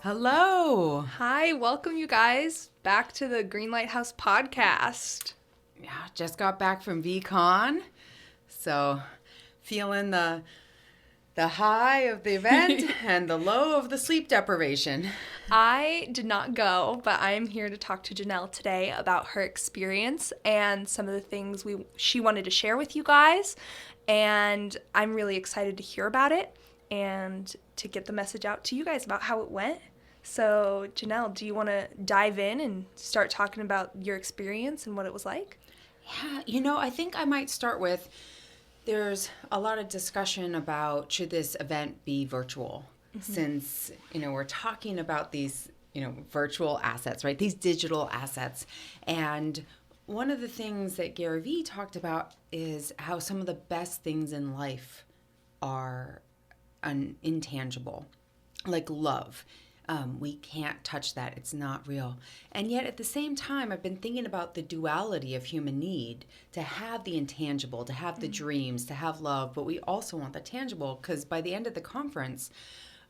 Hello. Hi, welcome you guys back to the Green Lighthouse podcast. Yeah, just got back from VEECON, so feeling the high of the event and the low of the sleep deprivation. I did not go, but I am here to talk to Janelle today about her experience and some of the things she wanted to share with you guys. And I'm really excited to hear about it and to get the message out to you guys about how it went. So, Janelle, do you want to dive in and start talking about your experience and what it was like? Yeah, I think I might start with there's a lot of discussion about should this event be virtual since, we're talking about these, virtual assets, right? These digital assets. And one of the things that Gary Vee talked about is how some of the best things in life are intangible, like love. We can't touch that. It's not real. And yet at the same time, I've been thinking about the duality of human need to have the intangible, to have the dreams, to have love, but we also want the tangible because by the end of the conference,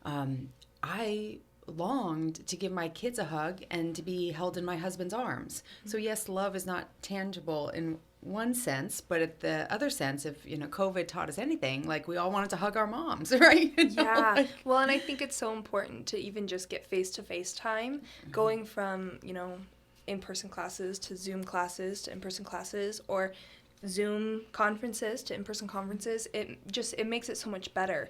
I longed to give my kids a hug and to be held in my husband's arms. So yes, love is not tangible in one sense, but at the other sense, if COVID taught us anything, like we all wanted to hug our moms, right? Yeah. Well, and I think it's so important to even just get face-to-face time, going from, in-person classes to Zoom classes to in-person classes, or Zoom conferences to in-person conferences. It makes it so much better.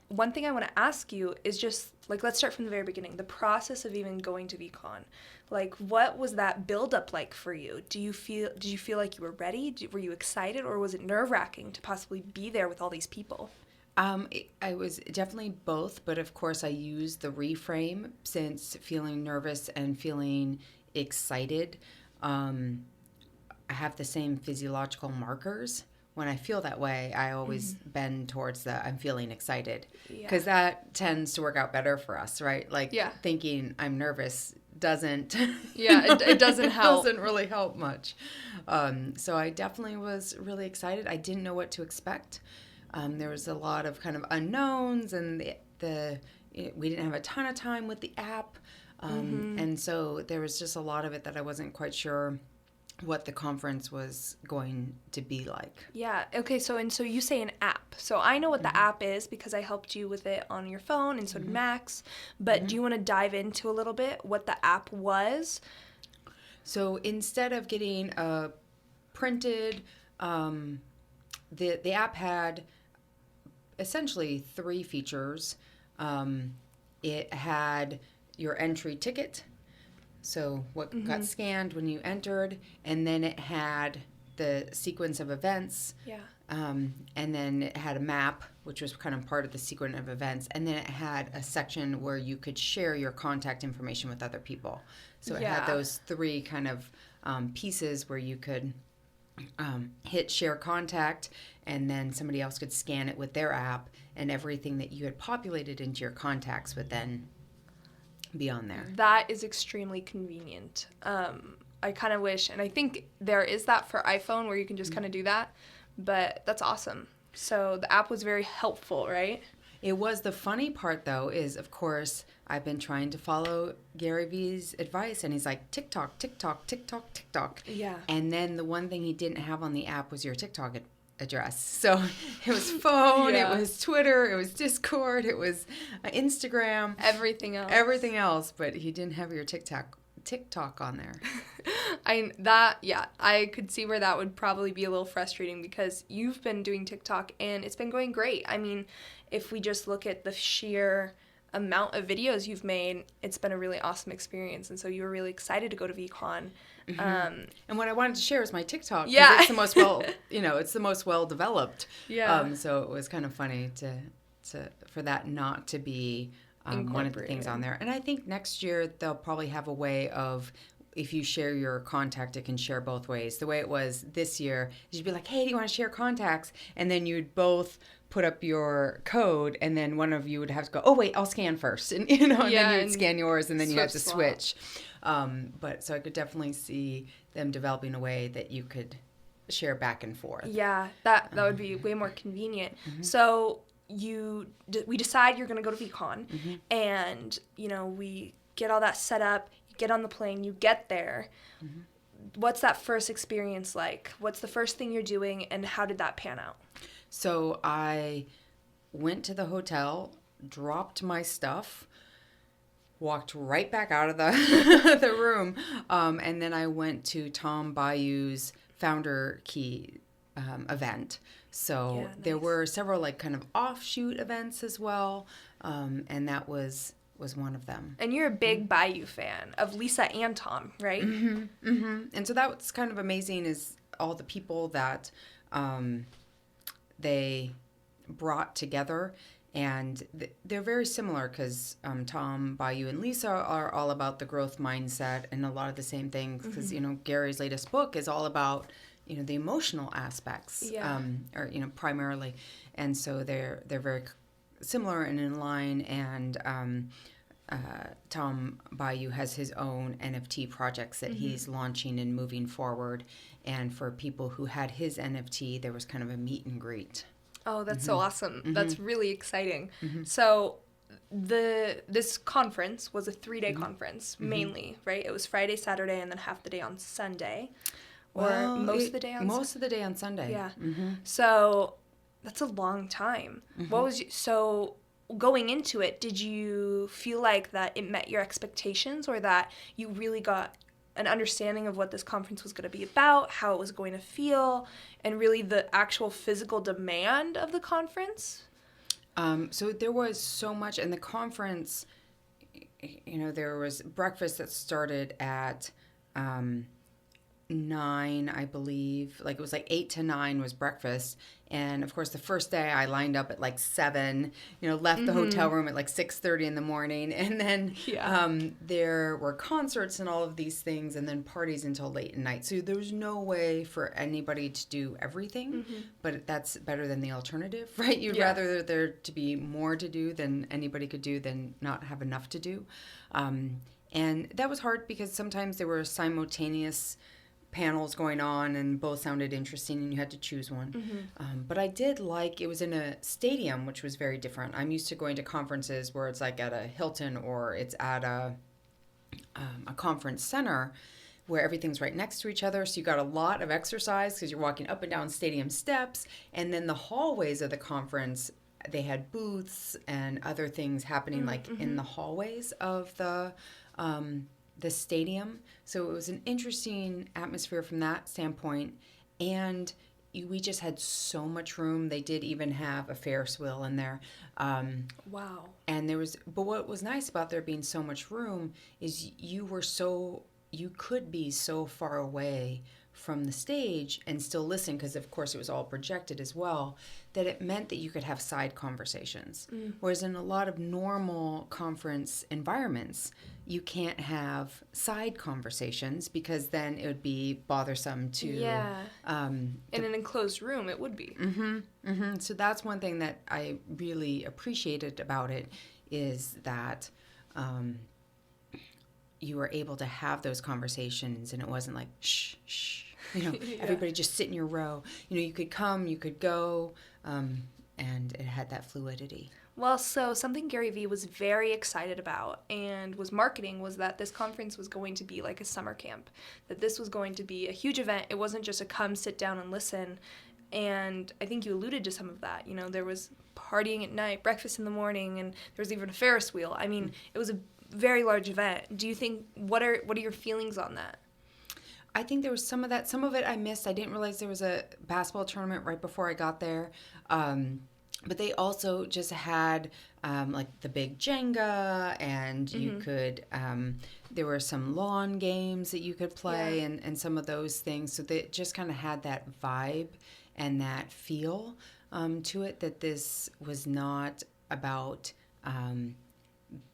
One thing I want to ask you is just, let's start from the very beginning, the process of even going to VEECON. What was that build-up like for you? Did you feel like you were ready? Were you excited, or was it nerve-wracking to possibly be there with all these people? I was definitely both, but of course I used the reframe since feeling nervous and feeling excited. I have the same physiological markers. When I feel that way, I always bend towards I'm feeling excited because that tends to work out better for us, right? Thinking I'm nervous doesn't. Yeah, it doesn't help. Doesn't really help much. So I definitely was really excited. I didn't know what to expect. There was a lot of kind of unknowns, and we didn't have a ton of time with the app, and so there was just a lot of it that I wasn't quite sure what the conference was going to be like. Yeah. Okay. So you say an app. So I know what the app is because I helped you with it on your phone, and so did Max. But do you want to dive into a little bit what the app was? So instead of getting a printed, the app had essentially 3 features. It had your entry ticket. So what got scanned when you entered, and then it had the sequence of events. Yeah. And then it had a map, which was kind of part of the sequence of events. And then it had a section where you could share your contact information with other people. So it had those 3 kind of pieces where you could hit share contact, and then somebody else could scan it with their app, and everything that you had populated into your contacts would then be on there. That is extremely convenient. I kind of wish, and I think there is that for iPhone where you can just kind of do that, but that's awesome. So the app was very helpful, right? It was. The funny part, though, is, of course, I've been trying to follow Gary Vee's advice, and he's like, TikTok, TikTok, TikTok, TikTok. Yeah. And then the one thing he didn't have on the app was your TikTok address. So it was phone, It was Twitter, it was Discord, it was Instagram. Everything else. But he didn't have your TikTok on there. I could see where that would probably be a little frustrating because you've been doing TikTok and it's been going great. I mean, if we just look at the sheer amount of videos you've made, it's been a really awesome experience, and so you were really excited to go to VEECON. And what I wanted to share was my TikTok. Yeah, it's the most it's the most well developed. Yeah. So it was kind of funny for that not to be one of the things on there. And I think next year they'll probably have a way of, if you share your contact, it can share both ways. The way it was this year, you'd be like, hey, do you want to share contacts? And then you'd both put up your code, and then one of you would have to go, oh, wait, I'll scan first. And, and then you'd scan yours, and then you have to switch. But so I could definitely see them developing a way that you could share back and forth. Yeah, that would be way more convenient. So we decide you're going to go to VEECON, and, you know, we get all that set up, you get on the plane, you get there. What's that first experience like? What's the first thing you're doing, and how did that pan out? So I went to the hotel, dropped my stuff, walked right back out of the the room, and then I went to Tom Bayou's Founder Key event. So there were several like kind of offshoot events as well, and that was one of them. And you're a big Bayou fan of Lisa and Tom, right? And so that was kind of amazing, is all the people that they brought together. And they're very similar because Tom, Bayou, and Lisa are all about the growth mindset and a lot of the same things. Because, you know, Gary's latest book is all about, you know, the emotional aspects, or, you know, primarily. And so they're very similar and in line. And Tom Bayou has his own NFT projects that he's launching and moving forward. And for people who had his NFT, there was kind of a meet and greet. Oh, that's so awesome. That's really exciting. So this conference was a 3-day conference, mainly, right? It was Friday, Saturday, and then half the day on Sunday. Or most of the day on Sunday? Most of the day on Sunday. Yeah. So that's a long time. What was so going into it, did you feel like that it met your expectations, or that you really got an understanding of what this conference was going to be about, how it was going to feel, and really the actual physical demand of the conference? So there was so much, and the conference, you know, there was breakfast that started at 9, I believe. Like, it was like 8 to 9 was breakfast. And of course, the first day I lined up at like 7, you know, left the hotel room at like 6:30 in the morning. And then there were concerts and all of these things, and then parties until late at night. So there was no way for anybody to do everything, but that's better than the alternative, right? You'd rather there to be more to do than anybody could do than not have enough to do. And that was hard because sometimes there were simultaneous panels going on and both sounded interesting and you had to choose one. But I did like, it was in a stadium, which was very different. I'm used to going to conferences where it's like at a Hilton or it's at a conference center where everything's right next to each other. So you got a lot of exercise because you're walking up and down stadium steps. And then the hallways of the conference, they had booths and other things happening like in the hallways of the stadium. So it was an interesting atmosphere from that standpoint. And we just had so much room. They did even have a Ferris wheel in there. Wow. And but what was nice about there being so much room is you could be so far away from the stage and still listen, because of course it was all projected as well, that it meant that you could have side conversations. Whereas in a lot of normal conference environments, you can't have side conversations because then it would be bothersome to... in an enclosed room, it would be. So that's one thing that I really appreciated about it, is that you were able to have those conversations, and it wasn't like, shh, shh, you know, everybody just sit in your row. You know, you could come, you could go, and it had that fluidity. Well, so something Gary Vee was very excited about and was marketing was that this conference was going to be like a summer camp, that this was going to be a huge event. It wasn't just a come, sit down, and listen. And I think you alluded to some of that. You know, there was partying at night, breakfast in the morning, and there was even a Ferris wheel. I mean, it was a very large event. Do you think, what are your feelings on that? I think there was some of that. Some of it I missed. I didn't realize there was a basketball tournament right before I got there. But they also just had like the big Jenga, and you could, there were some lawn games that you could play, and some of those things. So they just kind of had that vibe and that feel to it, that this was not about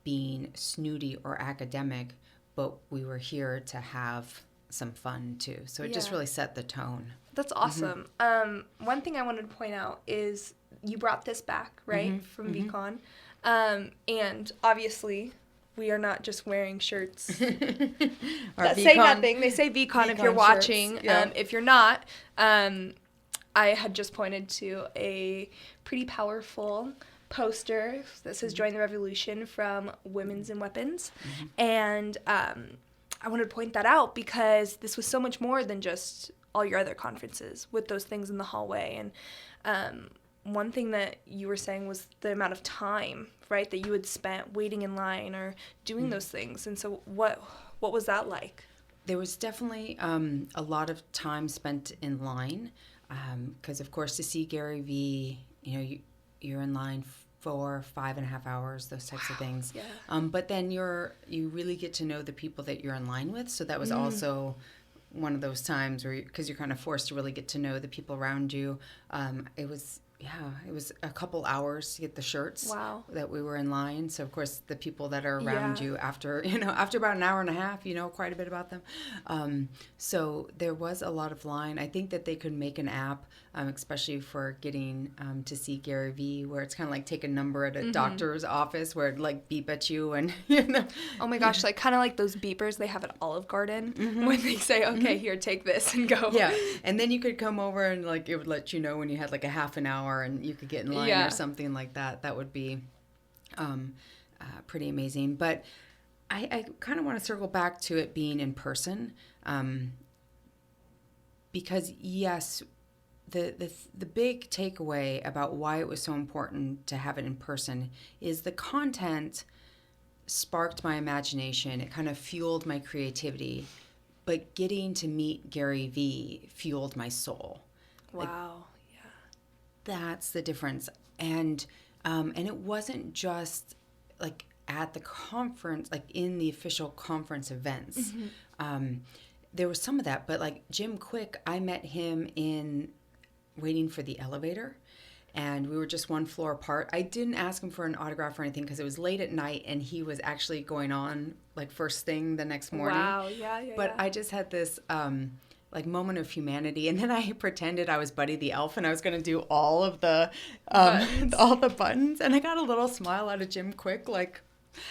being snooty or academic, but we were here to have some fun too. So it just really set the tone. That's awesome. One thing I wanted to point out is you brought this back, right, from VEECON. And obviously, we are not just wearing shirts that say nothing. They say VEECON if you're watching. If you're not, I had just pointed to a pretty powerful poster that says "Join the Revolution" from Women's in Weapons, and I wanted to point that out because this was so much more than just all your other conferences with those things in the hallway. And one thing that you were saying was the amount of time, right, that you had spent waiting in line or doing those things. And so what was that like? There was definitely a lot of time spent in line because, of course, to see Gary Vee, you're in line for 5.5 hours, those types of things. Yeah. But then you really get to know the people that you're in line with. So that was also one of those times where, because you're kind of forced to really get to know the people around you. It was a couple hours to get the shirts that we were in line. So, of course, the people that are around you after about an hour and a half, you know quite a bit about them. So there was a lot of line. I think that they could make an app, especially for getting to see Gary Vee, where it's kind of like take a number at a doctor's office where it like beep at you and, Oh my gosh, like kind of like those beepers they have at Olive Garden when they say, okay, here, take this and go. Yeah, and then you could come over and like it would let you know when you had like a half an hour and you could get in line or something like that. That would be pretty amazing. But I kind of want to circle back to it being in person because, yes, the big takeaway about why it was so important to have it in person is the content sparked my imagination. It kind of fueled my creativity. But getting to meet Gary Vee fueled my soul. Wow. That's the difference. And it wasn't just like at the conference, like in the official conference events. There was some of that, but like Jim Quick, I met him in waiting for the elevator and we were just one floor apart. I didn't ask him for an autograph or anything because it was late at night and he was actually going on like first thing the next morning. Wow, yeah. But I just had this like moment of humanity, and then I pretended I was Buddy the Elf and I was going to do all of the all the buttons, and I got a little smile out of Jim Quick, like,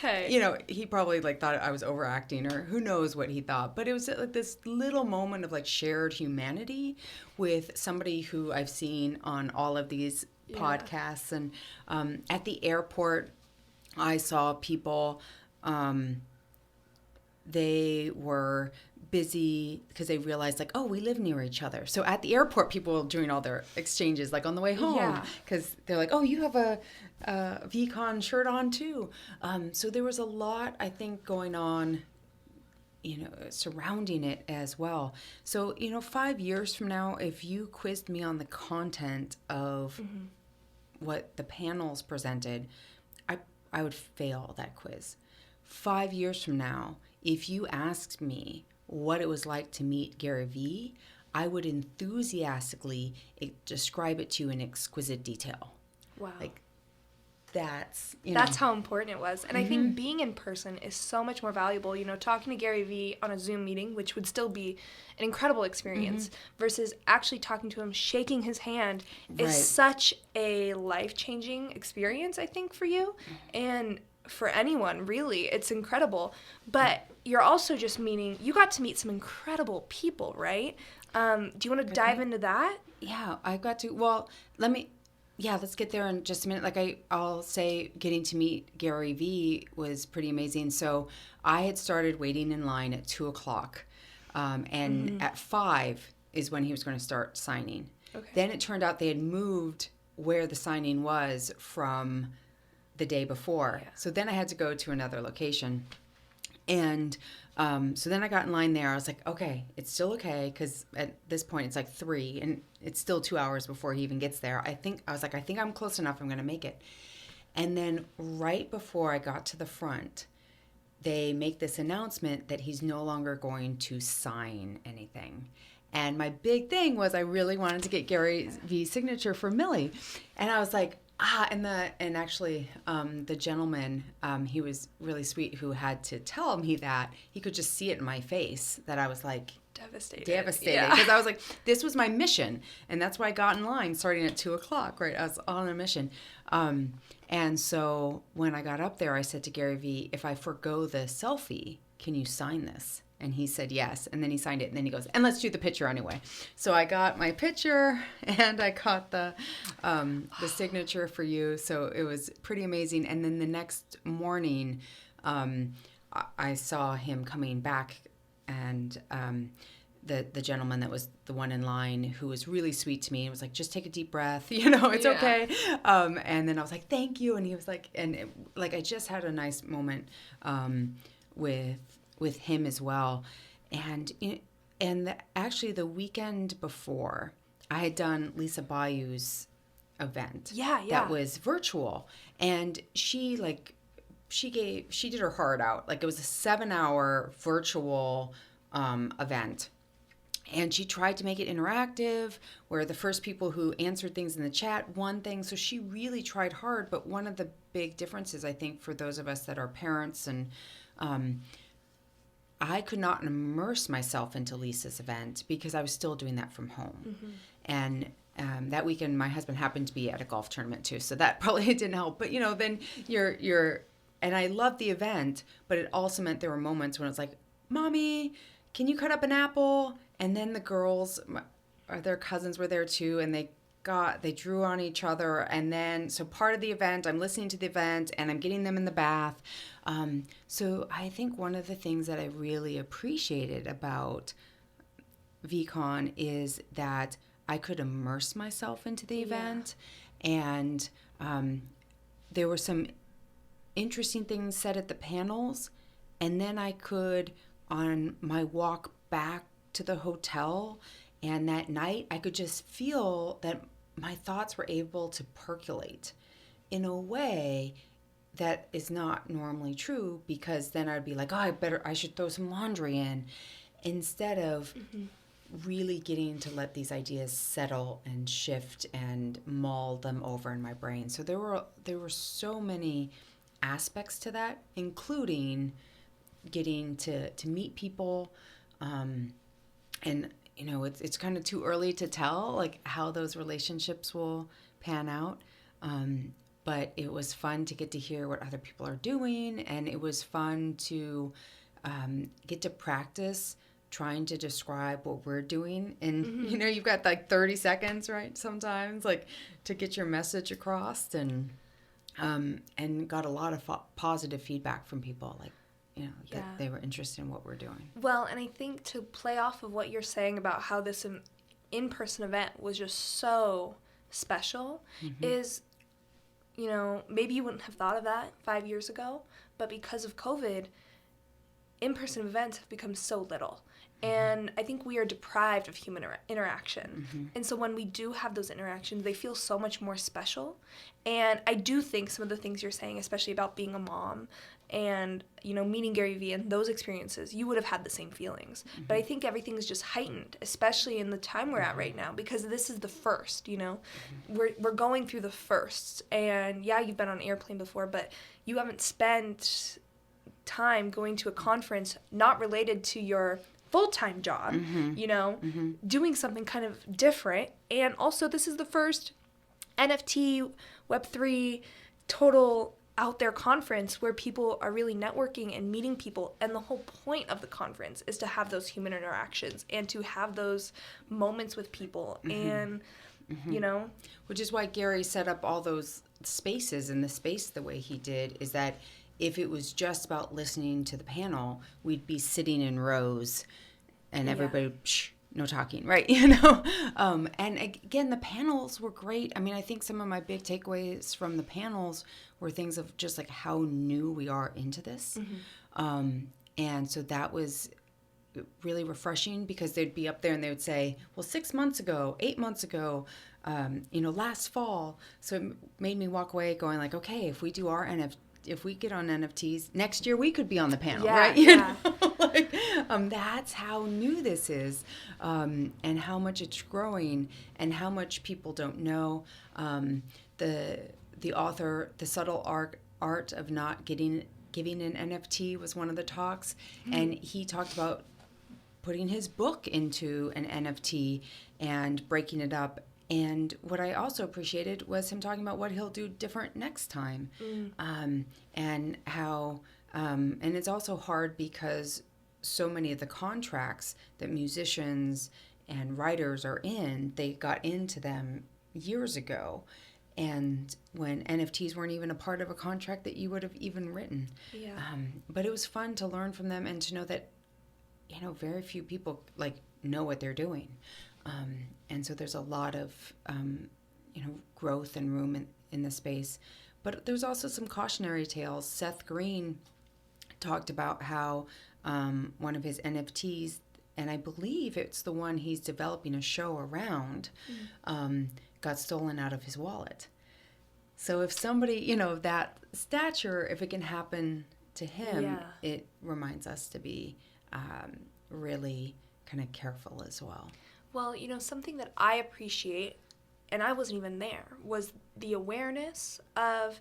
hey, he probably like thought I was overacting or who knows what he thought, but it was like this little moment of like shared humanity with somebody who I've seen on all of these podcasts. And at the airport I saw people, they were busy because they realized like, oh, we live near each other. So at the airport, people were doing all their exchanges like on the way home because they're like, oh, you have a VEECON shirt on too. So there was a lot, I think, going on, surrounding it as well. So, 5 years from now, if you quizzed me on the content of what the panels presented, I would fail that quiz. 5 years from now, if you asked me what it was like to meet Gary Vee, I would enthusiastically describe it to you in exquisite detail. Wow. Like, that's how important it was. And I think being in person is so much more valuable. Talking to Gary Vee on a Zoom meeting, which would still be an incredible experience, versus actually talking to him, shaking his hand, is such a life-changing experience, I think, for you. And for anyone, really, it's incredible. But you're also just you got to meet some incredible people, right? Do you want to dive into that? Yeah, I got to. Well, let's get there in just a minute. Like I'll say getting to meet Gary Vee was pretty amazing. So I had started waiting in line at 2:00, and at 5 is when he was going to start signing. Okay. Then it turned out they had moved where the signing was from the day before. Yeah. So then I had to go to another location. And so then I got in line there. I was like, okay, it's still okay, because at this point it's like 3, and it's still 2 hours before he even gets there. I think I'm close enough. I'm going to make it. And then right before I got to the front, they make this announcement that he's no longer going to sign anything. And my big thing was I really wanted to get Gary Vee's signature for Millie. And I was like, and actually, the gentleman, he was really sweet, who had to tell me that. He could just see it in my face that I was like devastated, because I was like, this was my mission, and that's why I got in line starting at 2:00. Right, I was on a mission. And so when I got up there, I said to Gary Vee, if I forgo the selfie, can you sign this? And he said yes. And then he signed it. And then he goes, and let's do the picture anyway. So I got my picture and I got the signature for you. So it was pretty amazing. And then the next morning, I saw him coming back, and the gentleman that was the one in line, who was really sweet to me, and was like, just take a deep breath, it's okay. And then I was like, thank you. And he was like, I just had a nice moment with him as well. And actually the weekend before, I had done Lisa Bayou's event. That was virtual. And she did her heart out. Like, it was a 7-hour virtual event. And she tried to make it interactive, where the first people who answered things in the chat won things. So she really tried hard. But one of the big differences, I think, for those of us that are parents, and I could not immerse myself into Lisa's event because I was still doing that from home. And that weekend, my husband happened to be at a golf tournament too, so that probably didn't help. But then you're and I loved the event, but it also meant there were moments when it's like, Mommy, can you cut up an apple? And then the girls, their cousins were there too, and they drew on each other. And then, so part of the event, I'm listening to the event and I'm getting them in the bath. So I think one of the things that I really appreciated about VEECON is that I could immerse myself into the event. And there were some interesting things said at the panels. And then I could, on my walk back to the hotel, and that night, I could just feel that my thoughts were able to percolate in a way that is not normally true, because then I'd be like, I should throw some laundry in, instead of really getting to let these ideas settle and shift and mull them over in my brain. So there were so many aspects to that, including getting to meet people, and it's kind of too early to tell like how those relationships will pan out, but it was fun to get to hear what other people are doing, and it was fun to get to practice trying to describe what we're doing. And you've got like 30 seconds, right, sometimes, like, to get your message across, and got a lot of positive feedback from people, like, that they were interested in what we're doing. Well, and I think to play off of what you're saying about how this in-person event was just so special, is, maybe you wouldn't have thought of that 5 years ago, but because of COVID, in-person events have become so little. And I think we are deprived of human interaction. And so when we do have those interactions, they feel so much more special. And I do think some of the things you're saying, especially about being a mom and, meeting Gary Vee and those experiences, you would have had the same feelings. But I think everything's just heightened, especially in the time we're at right now, because this is the first, We're going through the firsts. And yeah, you've been on an airplane before, but you haven't spent time going to a conference not related to your full-time job, doing something kind of different. And also, this is the first NFT, Web3, total out there conference where people are really networking and meeting people. And the whole point of the conference is to have those human interactions and to have those moments with people. And, Which is why Gary set up all those spaces, and the space the way he did, is that if it was just about listening to the panel, we'd be sitting in rows and everybody, no talking, right? And again, the panels were great. I mean, I think some of my big takeaways from the panels were things of just like how new we are into this. And so that was really refreshing, because they'd be up there and they would say, well, 6 months ago, 8 months ago, last fall. So it made me walk away going like, okay, if we do our if we get on NFTs next year, we could be on the panel, right? That's how new this is, and how much it's growing, and how much people don't know. The author, The Subtle Art of Not Giving an NFT, was one of the talks, and he talked about putting his book into an NFT and breaking it up. And what I also appreciated was him talking about what he'll do different next time, and how, and it's also hard because so many of the contracts that musicians and writers are in, they got into them years ago. And when NFTs weren't even a part of a contract that you would have even written. Yeah. But it was fun to learn from them and to know that, very few people know what they're doing. And so there's a lot of, growth and room in the space. But there's also some cautionary tales. Seth Green talked about how one of his NFTs, and I believe it's the one he's developing a show around, got stolen out of his wallet. So if somebody, that stature, if it can happen to him, it reminds us to be really kind of careful as well. Well, something that I appreciate, and I wasn't even there, was the awareness of,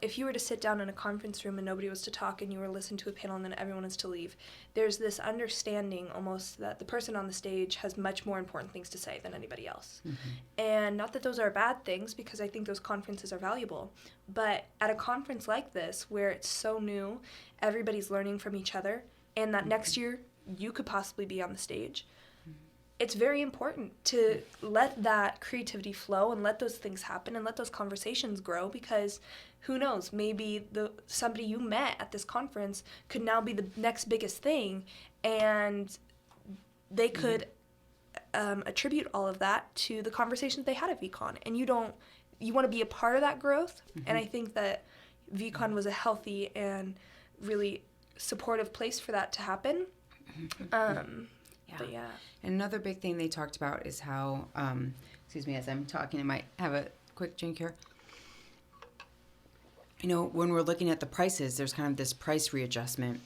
if you were to sit down in a conference room and nobody was to talk and you were to listen to a panel and then everyone is to leave, there's this understanding almost that the person on the stage has much more important things to say than anybody else. Mm-hmm. And not that those are bad things, because I think those conferences are valuable, but at a conference like this where it's so new, everybody's learning from each other, and that next year you could possibly be on the stage, it's very important to let that creativity flow and let those things happen and let those conversations grow, because who knows, maybe somebody you met at this conference could now be the next biggest thing, and they could attribute all of that to the conversations they had at VEECON. And you want to be a part of that growth, and I think that VEECON was a healthy and really supportive place for that to happen. But yeah. And another big thing they talked about is how, excuse me, as I'm talking, I might have a quick drink here. When we're looking at the prices, there's kind of this price readjustment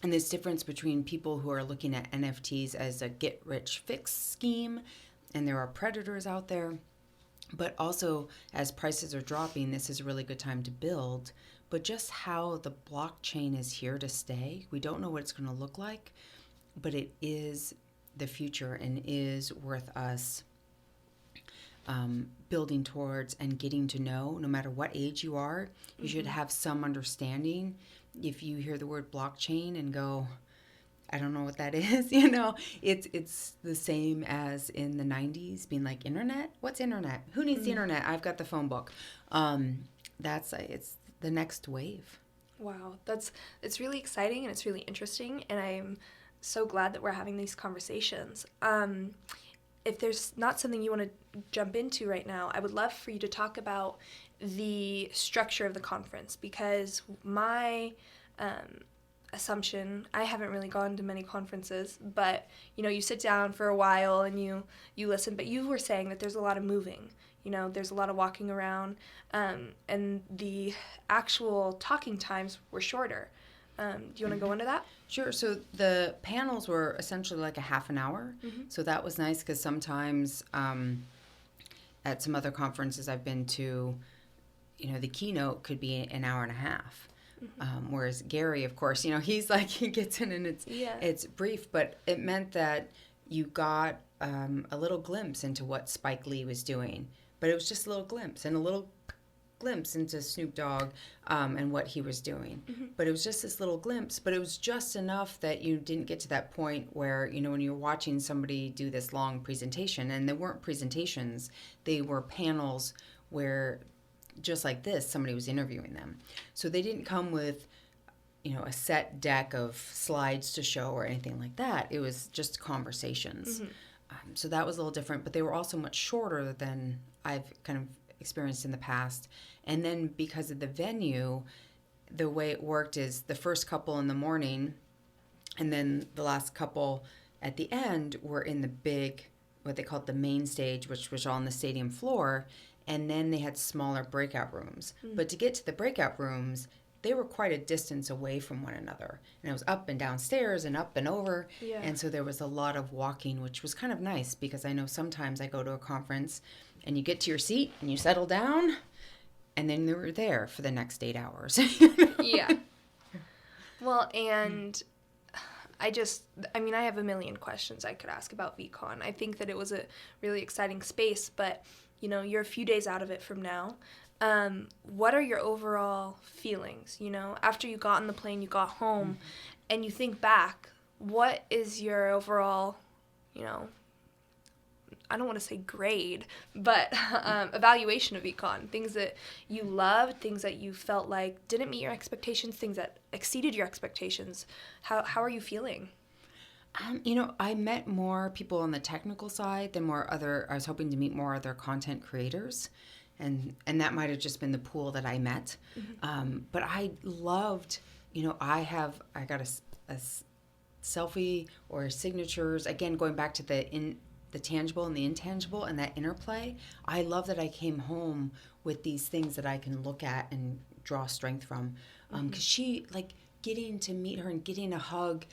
and this difference between people who are looking at NFTs as a get-rich-fix scheme, and there are predators out there. But also, as prices are dropping, this is a really good time to build. But just how the blockchain is here to stay, we don't know what it's going to look like, but it is the future and is worth us building towards and getting to know. No matter what age you are, you should have some understanding. If you hear the word blockchain and go, I don't know what that is, it's the same as in the 90s being like, internet? What's internet? Who needs the internet? I've got the phone book. It's the next wave. Wow, it's really exciting and it's really interesting, and I'm so glad that we're having these conversations. If there's not something you want to jump into right now, I would love for you to talk about the structure of the conference, because my assumption, I haven't really gone to many conferences, but you sit down for a while and you listen, but you were saying that there's a lot of moving, there's a lot of walking around, and the actual talking times were shorter. Do you want to go into that? Sure. So the panels were essentially like a half an hour. So that was nice, because sometimes at some other conferences I've been to, the keynote could be an hour and a half. Whereas Gary, of course, he's like, he gets in and it's brief, but it meant that you got a little glimpse into what Spike Lee was doing. But it was just a little glimpse and a little glimpse into Snoop Dogg and what he was doing. But it was just this little glimpse, but it was just enough that you didn't get to that point where, when you're watching somebody do this long presentation, and they weren't presentations, they were panels where, just like this, somebody was interviewing them. So they didn't come with, a set deck of slides to show or anything like that. It was just conversations. So that was a little different, but they were also much shorter than I've kind of experienced in the past. And then because of the venue, the way it worked is the first couple in the morning and then the last couple at the end were in the big, what they called the main stage, which was on the stadium floor, and then they had smaller breakout rooms. But to get to the breakout rooms, they were quite a distance away from one another. And it was up and down stairs and up and over. And so there was a lot of walking, which was kind of nice, because I know sometimes I go to a conference and you get to your seat and you settle down, and then they were there for the next 8 hours. Yeah. Well, and I have a million questions I could ask about VEECON. I think that it was a really exciting space, but, you're a few days out of it from now. What are your overall feelings, after you got on the plane, you got home, and you think back, what is your overall, I don't want to say grade, but evaluation of VEECON? Things that you loved, things that you felt like didn't meet your expectations, things that exceeded your expectations. How are you feeling? I met more people on the technical side than I was hoping to meet more other content creators. And that might have just been the pool that I met. Mm-hmm. But I loved, I got a selfie or signatures, again, going back to the tangible and the intangible and that interplay. I love that I came home with these things that I can look at and draw strength from. Because she, like, getting to meet her and getting a hug,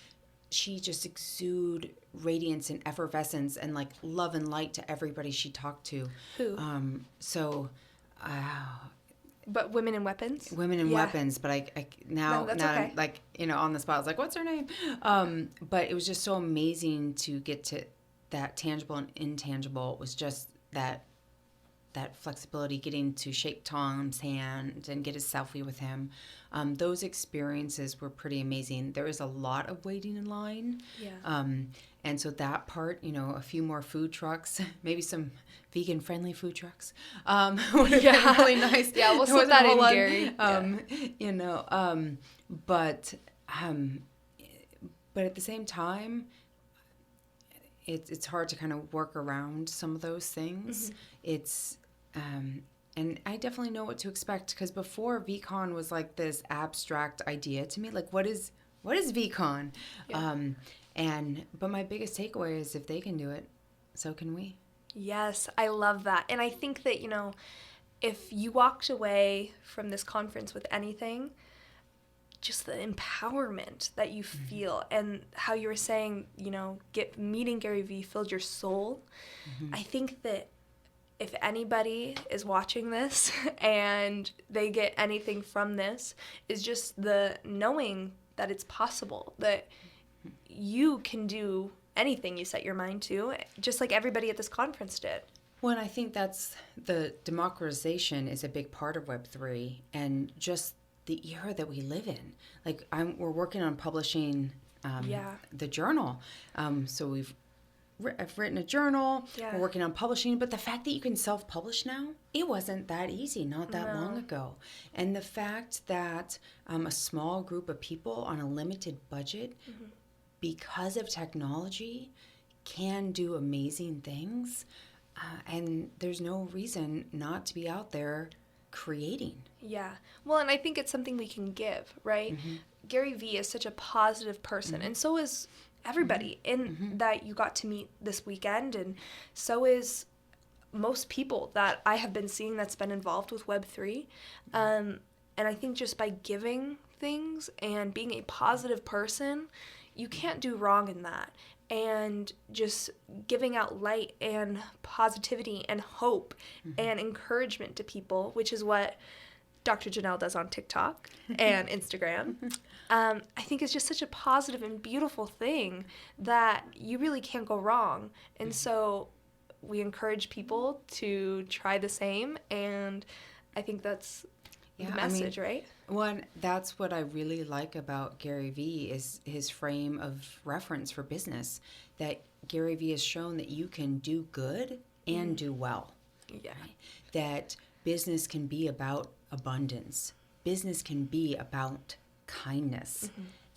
she just exuded radiance and effervescence and, like, love and light to everybody she talked to. Who? But Women in Weapons? Women in Weapons, but I now okay. I'm, like, on the spot. I was like, what's her name? But it was just so amazing to get to that tangible and intangible. It was just that flexibility, getting to shake Tom's hand and get a selfie with him. Those experiences were pretty amazing. There was a lot of waiting in line. Yeah. And so that part, a few more food trucks, maybe some vegan-friendly food trucks, would have been really nice. Yeah, we'll slip that in, Gary. But at the same time, it's hard to kind of work around some of those things. Mm-hmm. And I definitely know what to expect, because before VEECON was like this abstract idea to me, like what is VEECON? Yeah. But my biggest takeaway is if they can do it, so can we. Yes, I love that. And I think that, if you walked away from this conference with anything, just the empowerment that you feel, and how you were saying, meeting Gary Vee filled your soul. Mm-hmm. I think that if anybody is watching this and they get anything from this, is just the knowing that it's possible, that you can do anything you set your mind to, just like everybody at this conference did. Well, and I think that's the democratization is a big part of Web3, and just the era that we live in. Like, we're working on publishing the journal. So I've written a journal. Yeah. We're working on publishing, but the fact that you can self-publish now, it wasn't that easy not that long ago. And the fact that a small group of people on a limited budget, because of technology, can do amazing things, and there's no reason not to be out there creating. Yeah. Well, and I think it's something we can give, right? Mm-hmm. Gary Vee is such a positive person, and so is everybody that you got to meet this weekend, and so is most people that I have been seeing that's been involved with Web3. And I think just by giving things and being a positive person, you can't do wrong in that. And just giving out light and positivity and hope and encouragement to people, which is what Dr. Janelle does on TikTok and Instagram. I think it's just such a positive and beautiful thing that you really can't go wrong. And so we encourage people to try the same, and I think that's the message, right? One, that's what I really like about Gary Vee is his frame of reference for business, that Gary Vee has shown that you can do good and do well. Yeah. Right? That business can be about abundance. Business can be about kindness.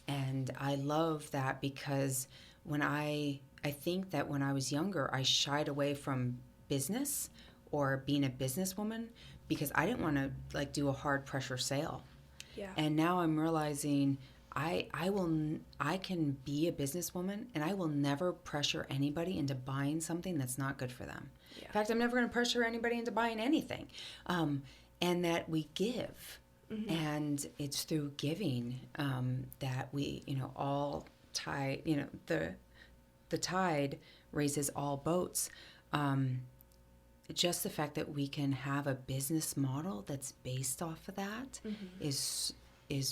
And I love that, because when I think that when I was younger, I shied away from business or being a businesswoman because I didn't want to do a hard pressure sale. Yeah. And now I'm realizing I can be a businesswoman, and I will never pressure anybody into buying something that's not good for them. Yeah. In fact, I'm never going to pressure anybody into buying anything. And that we give. And it's through giving that we, all tide, the tide raises all boats. Just the fact that we can have a business model that's based off of that is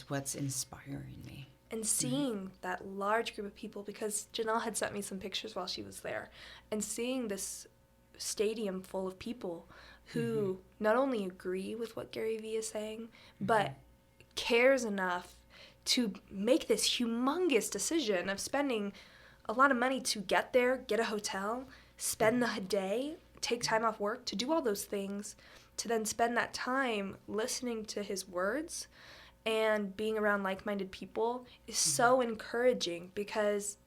what's inspiring me. And seeing that large group of people, because Janelle had sent me some pictures while she was there, and seeing this stadium full of people who not only agree with what Gary Vee is saying, but cares enough to make this humongous decision of spending a lot of money to get there, get a hotel, spend the day, take time off work to do all those things, to then spend that time listening to his words and being around like-minded people is so encouraging, because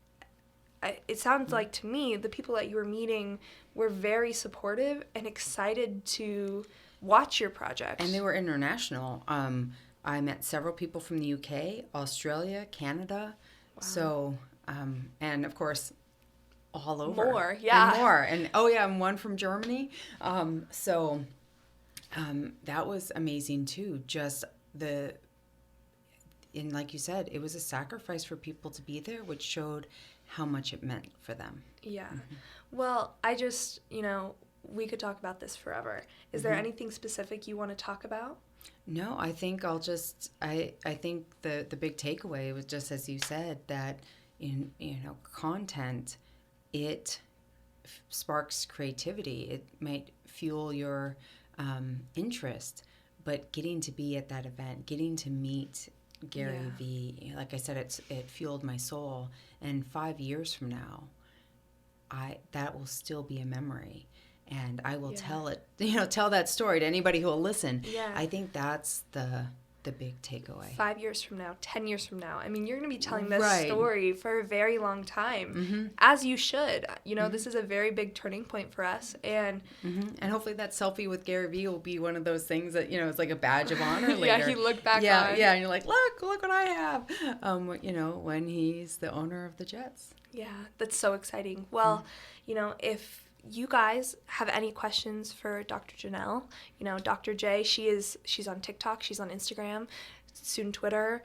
it sounds like to me the people that you were meeting were very supportive and excited to watch your project. And they were international. I met several people from the UK, Australia, Canada. Wow. So, and of course, all over. More, yeah. And more. And, and one from Germany. So that was amazing too. Just and like you said, it was a sacrifice for people to be there, which showed how much it meant for them. Yeah. Well, I just, we could talk about this forever. Is there anything specific you want to talk about? No, I think I think the big takeaway was just, as you said, that content, it sparks creativity. It might fuel your interest, but getting to be at that event, getting to meet Gary V, like I said, it fueled my soul. And 5 years from now, that will still be a memory. And I will tell that story to anybody who will listen. Yeah. I think that's the big takeaway. 5 years from now, 10 years from now. I mean, you're going to be telling this story for a very long time, as you should. This is a very big turning point for us. And hopefully that selfie with Gary Vee will be one of those things that, it's like a badge of honor later. Yeah, you look back on. Yeah, and you're like, look what I have, when he's the owner of the Jets. Yeah, that's so exciting. Well, if you guys have any questions for Dr. Janelle, Dr. J, she's on TikTok, she's on Instagram, soon Twitter.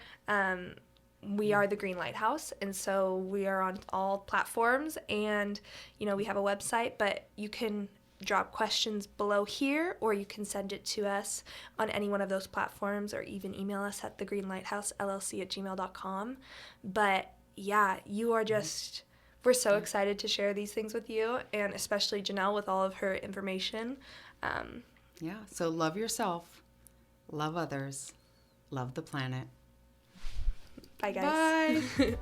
We are the Green Lighthouse, and so we are on all platforms, and we have a website, but you can drop questions below here, or you can send it to us on any one of those platforms, or even email us at thegreenlighthousellc@gmail.com. But yeah, you are just... We're so excited to share these things with you, and especially Janelle with all of her information. So love yourself, love others, love the planet. Bye, guys. Bye.